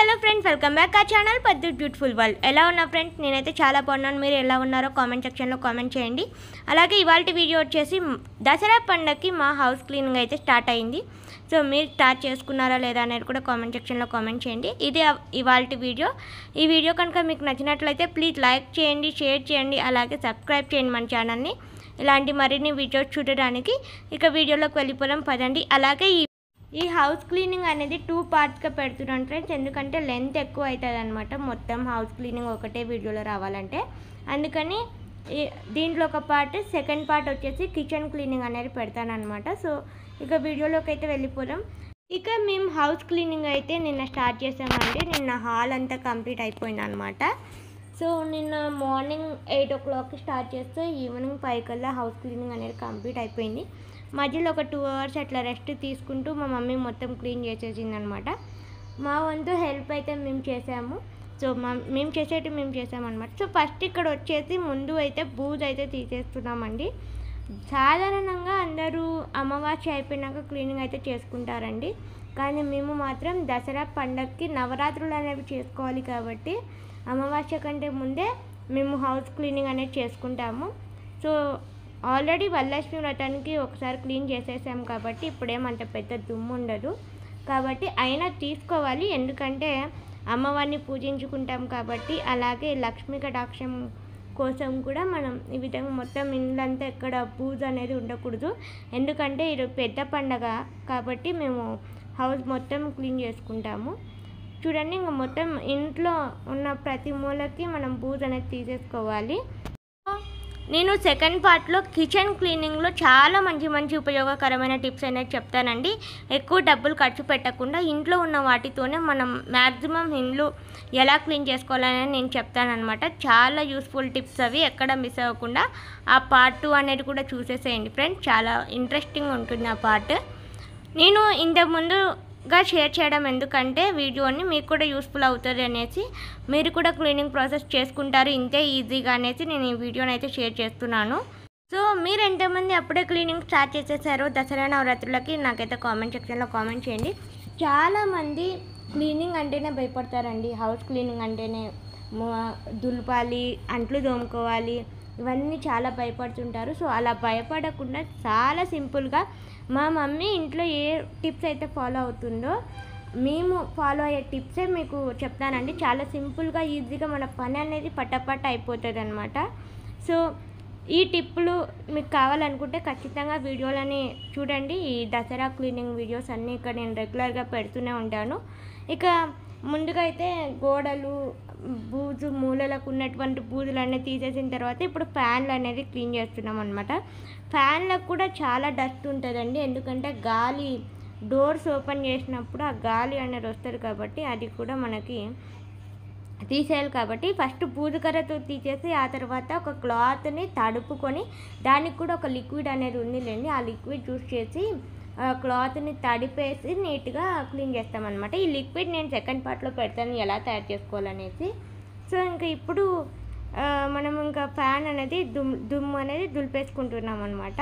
Hello friends, welcome back ఆ channel పద్దు beautiful world. ఎలా ఉన్నా ఫ్రెండ్స్, నేనైతే చాలా బాగున్నాను. మీరు ఎలా ఉన్నారో కామెంట్ సెక్షన్లో కామెంట్ చేయండి. అలాగే ఇవాళ వీడియో వచ్చేసి దసరా పండగకి మా హౌస్ క్లీనింగ్ అయితే స్టార్ట్ అయింది. సో మీరు స్టార్ట్ చేసుకున్నారా లేదా అనేది కూడా కామెంట్ సెక్షన్లో కామెంట్ చేయండి. ఇది ఇవాళ వీడియో. ఈ వీడియో కనుక మీకు నచ్చినట్లయితే ప్లీజ్ లైక్ చేయండి, షేర్ చేయండి, అలాగే సబ్స్క్రైబ్ చేయండి మన ఛానల్ని. ఇలాంటి మరిన్ని వీడియోస్ చూడడానికి ఇక వీడియోలోకి వెళ్ళిపోదాం పదండి. అలాగే ఈ హౌస్ క్లీనింగ్ అనేది 2 పార్ట్స్గా పెడుతున్నాను ఫ్రెండ్స్, ఎందుకంటే లెంత్ ఎక్కువ అవుతుంది అనమాట. మొత్తం హౌస్ క్లీనింగ్ ఒకటే వీడియోలో రావాలంటే అందుకని దీంట్లో ఒక పార్ట్, సెకండ్ పార్ట్ వచ్చేసి కిచెన్ క్లీనింగ్ అనేది పెడతాను అనమాట. సో ఇక వీడియోలోకి అయితే వెళ్ళిపోదాం. ఇక మేము హౌస్ క్లీనింగ్ అయితే నిన్న స్టార్ట్ చేసామండి. నిన్న హాల్ అంతా కంప్లీట్ అయిపోయింది అనమాట. సో నిన్న మార్నింగ్ 8 o'clockకి స్టార్ట్ చేస్తే ఈవినింగ్ 5 కల్లా హౌస్ క్లీనింగ్ అనేది కంప్లీట్ అయిపోయింది. మధ్యలో ఒక 2 hours అట్లా రెస్ట్ తీసుకుంటూ మా మమ్మీ మొత్తం క్లీన్ చేసేసింది అనమాట. మా వంతు హెల్ప్ అయితే మేము చేసాము. సో మేము చేసామన్నమాట. సో ఫస్ట్ ఇక్కడ వచ్చేసి ముందు అయితే బూజు అయితే తీసేస్తున్నామండి. సాధారణంగా అందరూ అమావాస్య అయిపోయినాక క్లీనింగ్ అయితే చేసుకుంటారండి. కానీ మేము మాత్రం దసరా పండగకి నవరాత్రులు అనేవి చేసుకోవాలి కాబట్టి అమావాస్య కంటే ముందే మేము హౌస్ క్లీనింగ్ అనేది చేసుకుంటాము. సో ఆల్రెడీ వరలక్ష్మి వ్రతానికి ఒకసారి క్లీన్ చేసేసాం కాబట్టి ఇప్పుడేమంత పెద్ద దుమ్ము ఉండదు కాబట్టి అయినా తీసుకోవాలి, ఎందుకంటే అమ్మవారిని పూజించుకుంటాం కాబట్టి. అలాగే లక్ష్మీ కటాక్షం కోసం కూడా మనం ఈ విధంగా మొత్తం ఇల్లంతా ఎక్కడ బూజు అనేది ఉండకూడదు, ఎందుకంటే ఇది పెద్ద పండగ కాబట్టి మేము హౌస్ మొత్తం క్లీన్ చేసుకుంటాము. చూడండి, ఇంకా మొత్తం ఇంట్లో ఉన్న ప్రతి మూలకి మనం బూజు అనేది తీసేసుకోవాలి. నేను సెకండ్ పార్ట్లో కిచెన్ క్లీనింగ్లో చాలా మంచి ఉపయోగకరమైన టిప్స్ అనేది చెప్తానండి. ఎక్కువ డబ్బులు ఖర్చు పెట్టకుండా ఇంట్లో ఉన్న వాటితోనే మనం మ్యాక్సిమం ఇల్లు ఎలా క్లీన్ చేసుకోవాలని నేను చెప్తానమాట. చాలా యూస్ఫుల్ టిప్స్ అవి, ఎక్కడ మిస్ అవ్వకుండా ఆ పార్ట్ 2 అనేది కూడా చూసేసేయండి ఫ్రెండ్స్. చాలా ఇంట్రెస్టింగ్ ఉంటుంది ఆ పార్ట్. నేను ఇంతకుముందుగా షేర్ చేయడం ఎందుకంటే వీడియోని మీకు కూడా యూస్ఫుల్ అవుతుంది అనేసి, మీరు కూడా క్లీనింగ్ ప్రాసెస్ చేసుకుంటారు ఇంతే ఈజీగా అనేసి నేను ఈ వీడియోని అయితే షేర్ చేస్తున్నాను. సో మీరు ఎంతమంది అప్పుడే క్లీనింగ్ స్టార్ట్ చేసేసారో దసరా నవరాత్రులకి నాకైతే కామెంట్ సెక్షన్లో కామెంట్ చేయండి. చాలామంది క్లీనింగ్ అంటేనే భయపడతారండి. హౌస్ క్లీనింగ్ అంటేనే దులపాలి, అంట్లు తోముకోవాలి, ఇవన్నీ చాలా భయపడుతుంటారు. సో అలా భయపడకుండా చాలా సింపుల్గా మా మమ్మీ ఇంట్లో ఏ టిప్స్ అయితే ఫాలో అవుతుందో మేము ఫాలో అయ్యే టిప్సే మీకు చెప్తానండి. చాలా సింపుల్గా ఈజీగా మన పని అనేది పట్టపట్ట అయిపోతుంది అనమాట. సో ఈ టిప్పులు మీకు కావాలనుకుంటే ఖచ్చితంగా వీడియోలని చూడండి. ఈ దసరా క్లీనింగ్ వీడియోస్ అన్నీ ఇక్కడ నేను రెగ్యులర్గా పెడుతూనే ఉంటాను. ఇక ముందుగా అయితే గోడలు బూజు, మూలలకు ఉన్నటువంటి బూజులన్నీ తీసేసిన తర్వాత ఇప్పుడు ఫ్యాన్లు అనేది క్లీన్ చేస్తున్నాం అనమాట. ఫ్యాన్లకు కూడా చాలా డస్ట్ ఉంటుందండి, ఎందుకంటే గాలి డోర్స్ ఓపెన్ చేసినప్పుడు ఆ గాలి అనేది వస్తుంది కాబట్టి అది కూడా మనకి తీసేయాలి. కాబట్టి ఫస్ట్ బూజు కర్రతో తీసేసి ఆ తర్వాత ఒక క్లాత్ని తడుపుకొని, దానికి కూడా ఒక లిక్విడ్ అనేది ఉందిలేండి, ఆ లిక్విడ్ యూస్ చేసి క్లాత్ని తడిపేసి నీట్గా క్లీన్ చేస్తామన్నమాట. ఈ లిక్విడ్ నేను సెకండ్ పార్ట్లో పెడతాను ఎలా తయారు చేసుకోవాలనేసి. సో ఇంకా ఇప్పుడు మనం ఇంకా ఫ్యాన్ అనేది దుమ్ము అనేది దులిపేసుకుంటున్నాం అనమాట.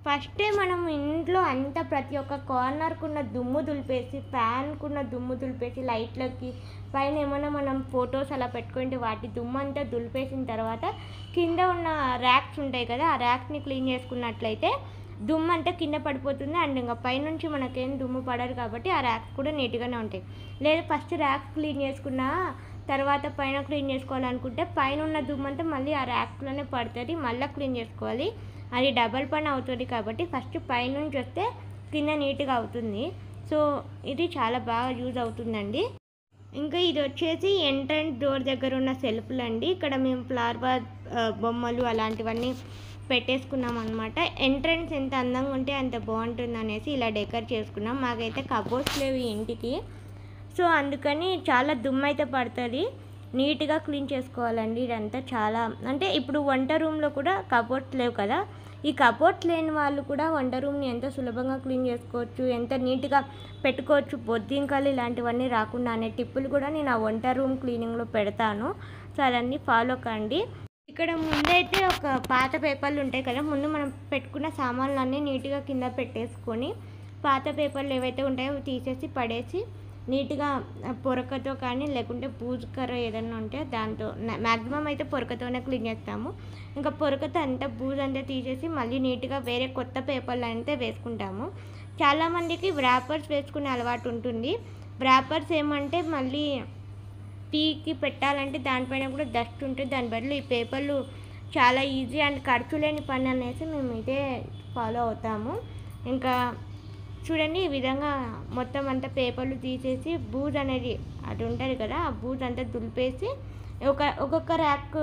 ఫస్టే మనం ఇంట్లో అంతా ప్రతి ఒక్క కార్నర్కున్న దుమ్ము దులిపేసి, ఫ్యాన్కున్న దుమ్ము దులిపేసి, లైట్లకి పైన ఏమైనా మనం ఫొటోస్ అలా పెట్టుకుంటే వాటి దుమ్ము అంతా దులిపేసిన తర్వాత కింద ఉన్న ర్యాక్స్ ఉంటాయి కదా, ఆ ర్యాక్ని క్లీన్ చేసుకున్నట్లయితే దుమ్ము అంతా కింద పడిపోతుంది. అండ్ ఇంకా పైనుంచి మనకేం దుమ్ము పడరు కాబట్టి ఆ ర్యాక్స్ కూడా నీట్గానే ఉంటాయి. లేదా ఫస్ట్ ర్యాక్స్ క్లీన్ చేసుకున్న తర్వాత పైన క్లీన్ చేసుకోవాలనుకుంటే పైన ఉన్న దుమ్ము అంతా మళ్ళీ ఆ ర్యాక్స్లోనే పడుతుంది, మళ్ళీ క్లీన్ చేసుకోవాలి. అది డబల్ పని అవుతుంది కాబట్టి ఫస్ట్ పైనుంచి వస్తే కింద నీట్గా అవుతుంది. సో ఇది చాలా బాగా యూజ్ అవుతుందండి. ఇంకా ఇది వచ్చేసి ఎంట్రన్స్ డోర్ దగ్గర ఉన్న సెల్ఫ్లు అండి. ఇక్కడ మేము ఫ్లవర్ బొమ్మలు అలాంటివన్నీ పెట్టేసుకున్నాం అనమాట. ఎంట్రన్స్ ఎంత అందంగా ఉంటే అంత బాగుంటుంది అనేసి ఇలా డెకర్ చేసుకున్నాం. మాకైతే కబోర్డ్స్ లేవు ఈ ఇంటికి, సో అందుకని చాలా దుమ్ము అయితే పడుతుంది. నీట్గా క్లీన్ చేసుకోవాలండి ఇదంతా. చాలా అంటే ఇప్పుడు వంట రూమ్లో కూడా కబోర్డ్స్ లేవు కదా, ఈ కబోర్డ్స్ లేని వాళ్ళు కూడా వంట రూమ్ని ఎంత సులభంగా క్లీన్ చేసుకోవచ్చు, ఎంత నీట్గా పెట్టుకోవచ్చు, బొద్దింకలు ఇలాంటివన్నీ రాకుండా అనే టిప్పులు కూడా నేను ఆ వంట రూమ్ క్లీనింగ్లో పెడతాను. సో అవన్నీ ఫాలో కండి. ఇక్కడ ముందైతే ఒక పాత పేపర్లు ఉంటాయి కదా, ముందు మనం పెట్టుకున్న సామాన్లన్నీ నీట్గా కింద పెట్టేసుకొని పాత పేపర్లు ఏవైతే ఉంటాయో అవి తీసేసి పడేసి నీట్గా పొరకతో కానీ లేకుంటే బూజు కర్ర ఏదైనా ఉంటే దాంతో మ్యాక్సిమం అయితే పొరకతోనే క్లీన్ చేస్తాము. ఇంకా పొరకతో అంతా బూజు అంతా తీసేసి మళ్ళీ నీట్గా వేరే కొత్త పేపర్లు అయితే వేసుకుంటాము. చాలామందికి వ్రాపర్స్ వేసుకునే అలవాటు ఉంటుంది. వ్రాపర్స్ ఏమంటే మళ్ళీ టీకి పెట్టాలంటే దానిపైన కూడా డస్ట్ ఉంటుంది. దాని బదులు ఈ పేపర్లు చాలా ఈజీ అండ్ ఖర్చు లేని పని అనేసి మేము ఇదే ఫాలో అవుతాము. ఇంకా చూడండి, ఈ విధంగా మొత్తం అంతా పేపర్లు తీసేసి బూజు అనేది అది ఉంటుంది కదా, ఆ బూజు అంతా దులిపేసి ఒక్కొక్క ర్యాక్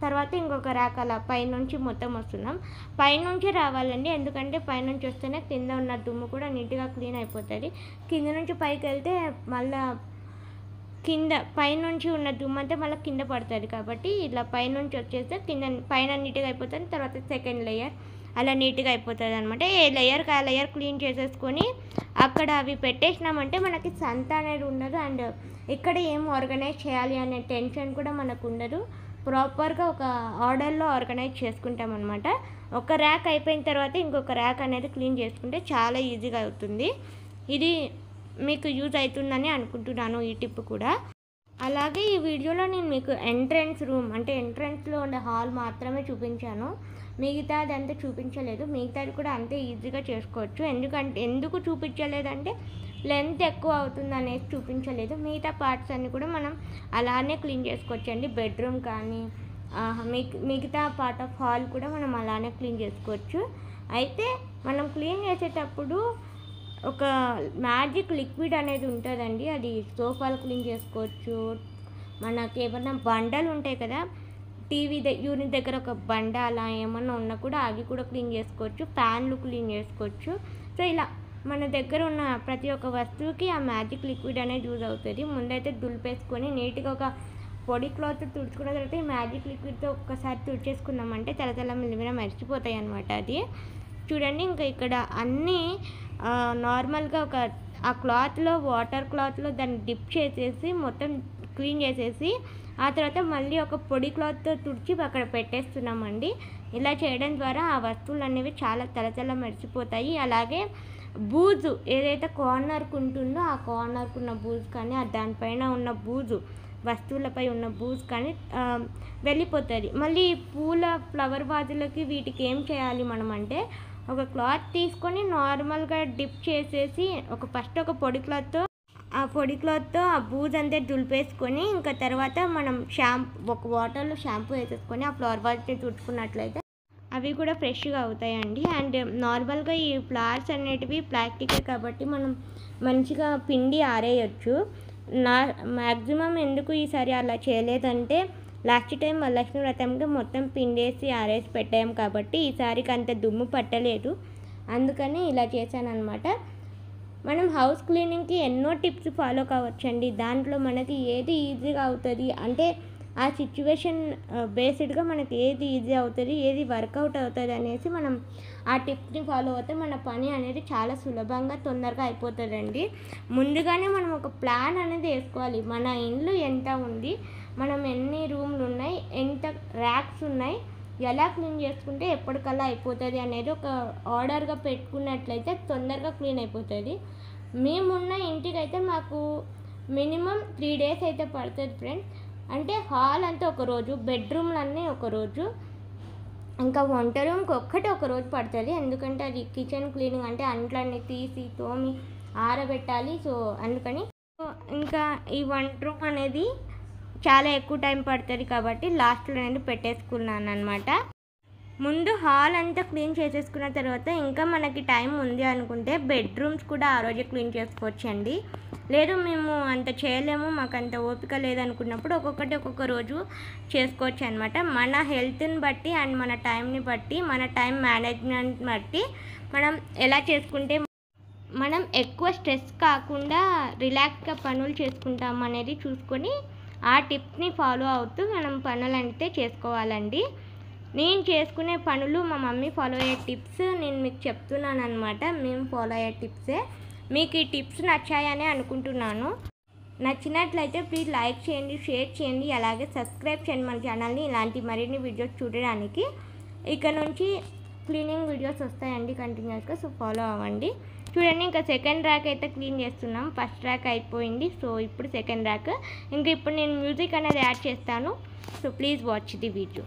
తర్వాత ఇంకొక ర్యాక్ అలా పైనుంచి మొత్తం వస్తున్నాం. పైనుంచి రావాలండి, ఎందుకంటే పైనుంచి వస్తేనే కింద ఉన్న దుమ్ము కూడా నీట్గా క్లీన్ అయిపోతుంది. కింద నుంచి పైకి వెళ్తే మళ్ళీ పైనుంచి ఉన్న దుమ్ము అంతా మళ్ళీ కింద పడుతుంది. కాబట్టి ఇలా పైనుంచి వచ్చేస్తే పైన నీట్గా అయిపోతుంది. తర్వాత సెకండ్ లేయర్ అలా నీట్గా అయిపోతుంది అనమాట. ఏ లేయర్కి ఆ లేయర్ క్లీన్ చేసేసుకొని అక్కడ అవి పెట్టేసినామంటే మనకి సంత అనేది ఉండదు. అండ్ ఇక్కడ ఏం ఆర్గనైజ్ చేయాలి అనే టెన్షన్ కూడా మనకు ఉండదు. ప్రాపర్గా ఒక ఆర్డర్లో ఆర్గనైజ్ చేసుకుంటాం అనమాట. ఒక ర్యాక్ అయిపోయిన తర్వాత ఇంకొక ర్యాక్ అనేది క్లీన్ చేసుకుంటే చాలా ఈజీగా అవుతుంది. ఇది మీకు యూజ్ అవుతుందని అనుకుంటున్నాను, ఈ టిప్ కూడా. అలాగే ఈ వీడియోలో నేను మీకు ఎంట్రన్స్ రూమ్ అంటే ఎంట్రన్స్లో ఉండే హాల్ మాత్రమే చూపించాను. మిగతాది అంతా చూపించలేదు. మిగతాది కూడా అంతే ఈజీగా చేసుకోవచ్చు. ఎందుకు చూపించలేదంటే లెంత్ ఎక్కువ అవుతుంది అనేసి చూపించలేదు. మిగతా పార్ట్స్ అన్నీ కూడా మనం అలానే క్లీన్ చేసుకోవచ్చు అండి. బెడ్రూమ్ కానీ మిగతా పార్ట్ ఆఫ్ హాల్ కూడా మనం అలానే క్లీన్ చేసుకోవచ్చు. అయితే మనం క్లీన్ చేసేటప్పుడు ఒక మ్యాజిక్ లిక్విడ్ అనేది ఉంటుందండి. అది సోఫాలు క్లీన్ చేసుకోవచ్చు. మనకి ఏమన్నా బండలు ఉంటాయి కదా, టీవీ యూనిట్ దగ్గర ఒక బండ అలా ఏమన్నా ఉన్నా కూడా అవి కూడా క్లీన్ చేసుకోవచ్చు. ఫ్యాన్లు క్లీన్ చేసుకోవచ్చు. సో ఇలా మన దగ్గర ఉన్న ప్రతి ఒక్క వస్తువుకి ఆ మ్యాజిక్ లిక్విడ్ అనేది యూజ్ అవుతుంది. ముందైతే దులిపేసుకొని నీట్గా ఒక పొడి క్లాత్ తుడుచుకున్న తర్వాత ఈ మ్యాజిక్ లిక్విడ్తో ఒక్కసారి తుడిచేసుకున్నామంటే తెల్ల మిలిమిన మర్చిపోతాయి అనమాట. అది చూడండి. ఇంకా ఇక్కడ అన్నీ నార్మల్గా ఆ క్లాత్లో వాటర్ క్లాత్లో దాన్ని డిప్ చేసేసి మొత్తం క్లీన్ చేసేసి ఆ తర్వాత మళ్ళీ ఒక పొడి క్లాత్తో తుడిచి అక్కడ పెట్టేస్తున్నామండి. ఇలా చేయడం ద్వారా ఆ వస్తువులు అనేవి చాలా తెల్ల మెరిసిపోతాయి. అలాగే బూజు ఏదైతే కార్నర్కు ఉంటుందో ఆ కార్నర్కు ఉన్న బూజు కానీ దానిపైన ఉన్న బూజు వస్తువులపై ఉన్న బూజు కానీ వెళ్ళిపోతుంది. మళ్ళీ ఫ్లవర్ వాజులకి వీటికి ఏం చేయాలి మనం అంటే ఒక క్లాత్ తీసుకొని నార్మల్గా డిప్ చేసేసి ఫస్ట్ ఒక పొడి క్లాత్తో ఆ బూజు అంతా దులిపేసుకొని ఇంకా తర్వాత మనం ఒక వాటర్లో షాంపూ వేసేసుకొని ఆ ఫ్లవర్ వాజ్ని తుడుచుకున్నట్లయితే అవి కూడా ఫ్రెష్గా అవుతాయండి. అండ్ నార్మల్గా ఈ ఫ్లవర్స్ అనేటివి ప్లాస్టికే కాబట్టి మనం మంచిగా పిండి ఆరేయచ్చు. మ్యాక్సిమం ఎందుకు ఈసారి అలా చేయలేదంటే లాస్ట్ టైం వరలక్ష్మి వ్రతంకి మొత్తం పిండేసి ఆరేసి పెట్టాం కాబట్టి ఈసారికి అంత దుమ్ము పట్టలేదు. అందుకని ఇలా చేశాను అనమాట. మనం హౌస్ క్లీనింగ్కి ఎన్నో టిప్స్ ఫాలో కావచ్చండి. దాంట్లో మనకి ఏది ఈజీగా అవుతుంది అంటే ఆ సిచ్యువేషన్ బేస్డ్గా మనకి ఏది ఈజీ అవుతుంది, ఏది వర్కౌట్ అవుతుంది అనేసి మనం ఆ టిప్స్ని ఫాలో అవుతే మన పని అనేది చాలా సులభంగా తొందరగా అయిపోతుందండి. ముందుగానే మనం ఒక ప్లాన్ అనేది వేసుకోవాలి. మన ఇల్లు ఎంత ఉంది, మనం ఎన్ని రూమ్లు ఉన్నాయి, ఎంత ర్యాక్స్ ఉన్నాయి, ఎలా క్లీన్ చేసుకుంటే ఎప్పటికల్లా అయిపోతుంది అనేది ఒక ఆర్డర్గా పెట్టుకున్నట్లయితే తొందరగా క్లీన్ అయిపోతుంది. మేమున్న ఇంటికైతే మాకు మినిమం 3 days అయితే పడుతుంది ఫ్రెండ్స్. అంటే హాల్ అంతా ఒకరోజు, బెడ్రూమ్లు అన్నీ ఒకరోజు, ఇంకా వంట రూమ్కి ఒక రోజు పడుతుంది. ఎందుకంటే అది కిచెన్ క్లీనింగ్ అంటే అంట్లన్నీ తీసి తోమి ఆరబెట్టాలి. సో అందుకని ఇంకా ఈ వంట రూమ్ అనేది చాలా ఎక్కువ టైం పడుతుంది కాబట్టి లాస్ట్లో నేను పెట్టేసుకున్నాను అనమాట. ముందు హాల్ అంతా క్లీన్ చేసేసుకున్న తర్వాత ఇంకా మనకి టైం ఉంది అనుకుంటే బెడ్రూమ్స్ కూడా ఆ రోజే క్లీన్ చేసుకోవచ్చండి. లేదు మేము అంత చేయలేము, మాకు అంత ఓపిక లేదనుకున్నప్పుడు ఒక్కొక్క రోజు చేసుకోవచ్చు అనమాట. మన హెల్త్ని బట్టి అండ్ మన టైంని బట్టి, మన టైం మేనేజ్మెంట్ బట్టి మనం ఎలా చేసుకుంటే మనం ఎక్కువ స్ట్రెస్ కాకుండా రిలాక్స్గా పనులు చేసుకుంటాం అనేది చూసుకొని ఆ టిప్స్ని ఫాలో అవుతూ మనం పనులు అంటే చేసుకోవాలండి. నేను చేసుకునే పనులు మా మమ్మీ ఫాలో అయ్యే టిప్స్ నేను మీకు చెప్తున్నాను అనమాట. మేము ఫాలో అయ్యే టిప్సే. మీకు ఈ టిప్స్ నచ్చాయని అనుకుంటున్నాను. నచ్చినట్లయితే ప్లీజ్ లైక్ చేయండి, షేర్ చేయండి, అలాగే సబ్స్క్రైబ్ చేయండి మన ఛానల్ని ఇలాంటి మరిన్ని వీడియోస్ చూడడానికి. ఇక నుంచి క్లీనింగ్ వీడియోస్ వస్తాయండి కంటిన్యూస్గా. సో ఫాలో అవ్వండి. చూడండి, ఇంకా సెకండ్ ర్యాక్ అయితే క్లీన్ చేస్తున్నాం. ఫస్ట్ ర్యాక్ అయిపోయింది. సో ఇప్పుడు సెకండ్ ర్యాక్. ఇంకా ఇప్పుడు నేను మ్యూజిక్ అనేది యాడ్ చేస్తాను. So please watch the video.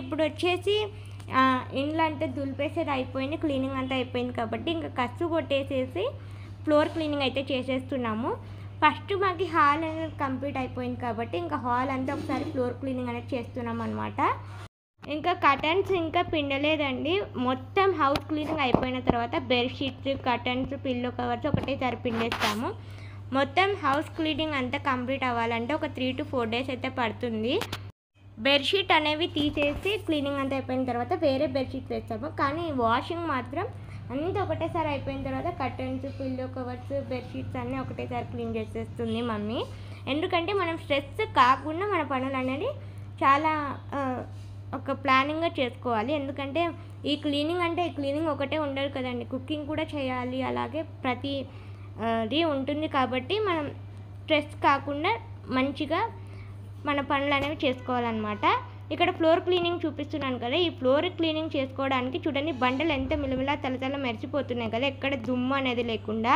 ఇప్పుడు వచ్చేసి ఇండ్లు అంటే దులిపేసేది అయిపోయింది, క్లీనింగ్ అంతా అయిపోయింది కాబట్టి ఇంకా కసు కొట్టేసేసి ఫ్లోర్ క్లీనింగ్ అయితే చేసేస్తున్నాము. ఫస్ట్ మాకు హాల్ అనేది కంప్లీట్ అయిపోయింది కాబట్టి ఇంకా హాల్ అంతా ఒకసారి ఫ్లోర్ క్లీనింగ్ అనేది చేస్తున్నాం అనమాట. ఇంకా కర్టన్స్ ఇంకా పిండలేదండి. మొత్తం హౌస్ క్లీనింగ్ అయిపోయిన తర్వాత బెడ్షీట్స్, కర్టన్స్, పిల్లో కవర్స్ ఒకటేసారి పిండేస్తాము. మొత్తం హౌస్ క్లీనింగ్ అంతా కంప్లీట్ అవ్వాలంటే ఒక 3 to 4 days అయితే పడుతుంది. బెడ్షీట్ అనేవి తీసేసి క్లీనింగ్ అంతా అయిపోయిన తర్వాత వేరే బెడ్షీట్ వేస్తాము. కానీ వాషింగ్ మాత్రం అంతా ఒకటేసారి అయిపోయిన తర్వాత కర్టన్స్, పిల్లో కవర్స్, బెడ్షీట్స్ అన్నీ ఒకటేసారి క్లీన్ చేసేస్తుంది మమ్మీ. ఎందుకంటే మనం స్ట్రెస్ కాకుండా మన పనులు అనేది చాలా ఒక ప్లానింగ్గా చేసుకోవాలి. ఎందుకంటే ఈ క్లీనింగ్ ఒకటే ఉండదు కదండి, కుకింగ్ కూడా చేయాలి, అలాగే ప్రతిది ఉంటుంది. కాబట్టి మనం స్ట్రెస్ కాకుండా మంచిగా మన పనులు అనేవి చేసుకోవాలన్నమాట. ఇక్కడ ఫ్లోర్ క్లీనింగ్ చూపిస్తున్నాను కదా, ఈ ఫ్లోర్ క్లీనింగ్ చేసుకోవడానికి చూడండి బండలు ఎంత మిలమిలా తలతల మెరిసిపోతున్నాయి కదా, ఎక్కడ దుమ్ము అనేది లేకుండా.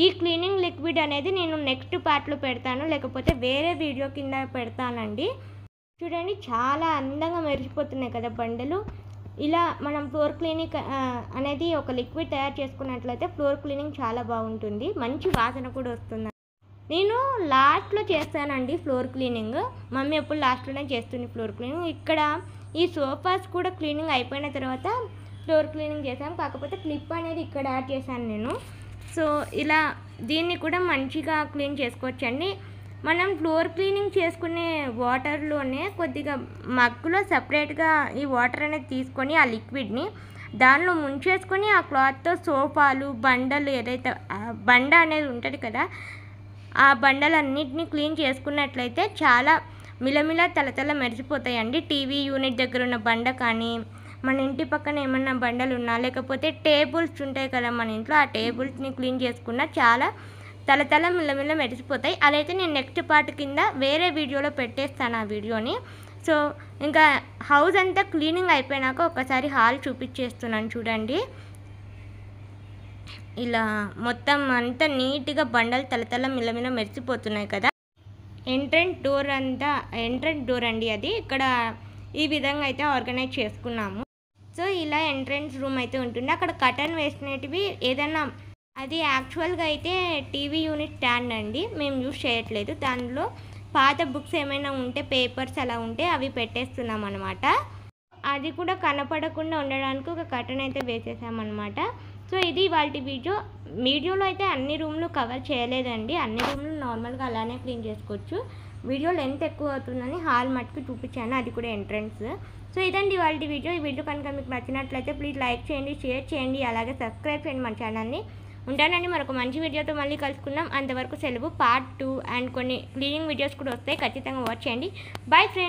ఈ క్లీనింగ్ లిక్విడ్ అనేది నేను నెక్స్ట్ పార్ట్లో పెడతాను, లేకపోతే వేరే వీడియో కింద పెడతానండి. చూడండి చాలా అందంగా మెరిసిపోతున్నాయి కదా బండలు. ఇలా మనం ఫ్లోర్ క్లీనింగ్ అనేది ఒక లిక్విడ్ తయారు చేసుకున్నట్లయితే ఫ్లోర్ క్లీనింగ్ చాలా బాగుంటుంది, మంచి వాసన కూడా వస్తుంది. నేను లాస్ట్లో చేస్తానండి ఫ్లోర్ క్లీనింగ్, మమ్మీ ఎప్పుడు లాస్ట్లోనే చేస్తుంది ఫ్లోర్ క్లీనింగ్. ఇక్కడ ఈ సోఫాస్ కూడా క్లీనింగ్ అయిపోయిన తర్వాత ఫ్లోర్ క్లీనింగ్ చేశాను, కాకపోతే క్లిప్ అనేది ఇక్కడ యాడ్ చేశాను నేను. సో ఇలా దీన్ని కూడా మంచిగా క్లీన్ చేసుకోవచ్చండి. మనం ఫ్లోర్ క్లీనింగ్ చేసుకునే వాటర్లోనే కొద్దిగా మగ్గులో సపరేట్గా ఈ వాటర్ అనేది తీసుకొని ఆ లిక్విడ్ని దానిలో ముంచేసుకొని ఆ క్లాత్తో సోఫాలు, బండలు, ఏదైతే బండ అనేది ఉంటుంది కదా ఆ బండలన్నిటిని క్లీన్ చేసుకున్నట్లయితే చాలా మిలమిలా తలతల మెరిసిపోతాయండి. టీవీ యూనిట్ దగ్గర ఉన్న బండ కానీ, మన ఇంటి పక్కన ఏమన్నా బండలు ఉన్నా, లేకపోతే టేబుల్స్ ఉంటాయి కదా మన ఇంట్లో, ఆ టేబుల్స్ని క్లీన్ చేసుకున్న చాలా తలతల మిలమిల మెరిసిపోతాయి. అదైతే నేను నెక్స్ట్ పార్ట్ కింద వేరే వీడియోలో పెట్టేస్తాను ఆ వీడియోని. సో ఇంకా హౌస్ అంతా క్లీనింగ్ అయిపోయినాక ఒకసారి హాల్ చూపించేస్తున్నాను చూడండి. ఇలా మొత్తం అంతా నీట్గా బండలు తలతల మిలమిల మెరిసిపోతున్నాయి కదా. ఎంట్రన్స్ డోర్ అండి అది. ఇక్కడ ఈ విధంగా అయితే ఆర్గనైజ్ చేసుకున్నాము. సో ఇలా ఎంట్రన్స్ రూమ్ అయితే ఉంటుంది. అక్కడ కర్టన్ వేసినవి ఏదన్నా, అది యాక్చువల్గా అయితే టీవీ యూనిట్ స్టాండ్ అండి, మేము యూజ్ చేయట్లేదు. దానిలో పాత బుక్స్ ఏమైనా ఉంటే, పేపర్స్ అలా ఉంటే అవి పెట్టేస్తున్నాం అనమాట. అది కూడా కనపడకుండా ఉండడానికి ఒక కర్టన్ అయితే వేసేసామన్నమాట. సో ఇది వాళ్ళ వీడియోలో అయితే అన్ని రూమ్లు కవర్ చేయలేదండి, అన్ని రూమ్లు నార్మల్గా అలానే క్లీన్ చేసుకోవచ్చు. వీడియో లెంత్ ఎక్కువ అవుతుందని హాల్ మట్టుకు చూపించాను, అది కూడా ఎంట్రన్స్. సో ఇదండి వాళ్ళ వీడియో. ఈ వీడియో కనుక మీకు నచ్చినట్లయితే ప్లీజ్ లైక్ చేయండి, షేర్ చేయండి, అలాగే సబ్స్క్రైబ్ చేయండి మన ఛానల్ని. ఉంటానండి, మరొక మంచి వీడియోతో మళ్ళీ కలుసుకుందాం. అంతవరకు సెలవు. పార్ట్ 2 అండ్ కొన్ని క్లీనింగ్ వీడియోస్ కూడా వస్తాయి, ఖచ్చితంగా వాచ్ చేయండి. Bye friends.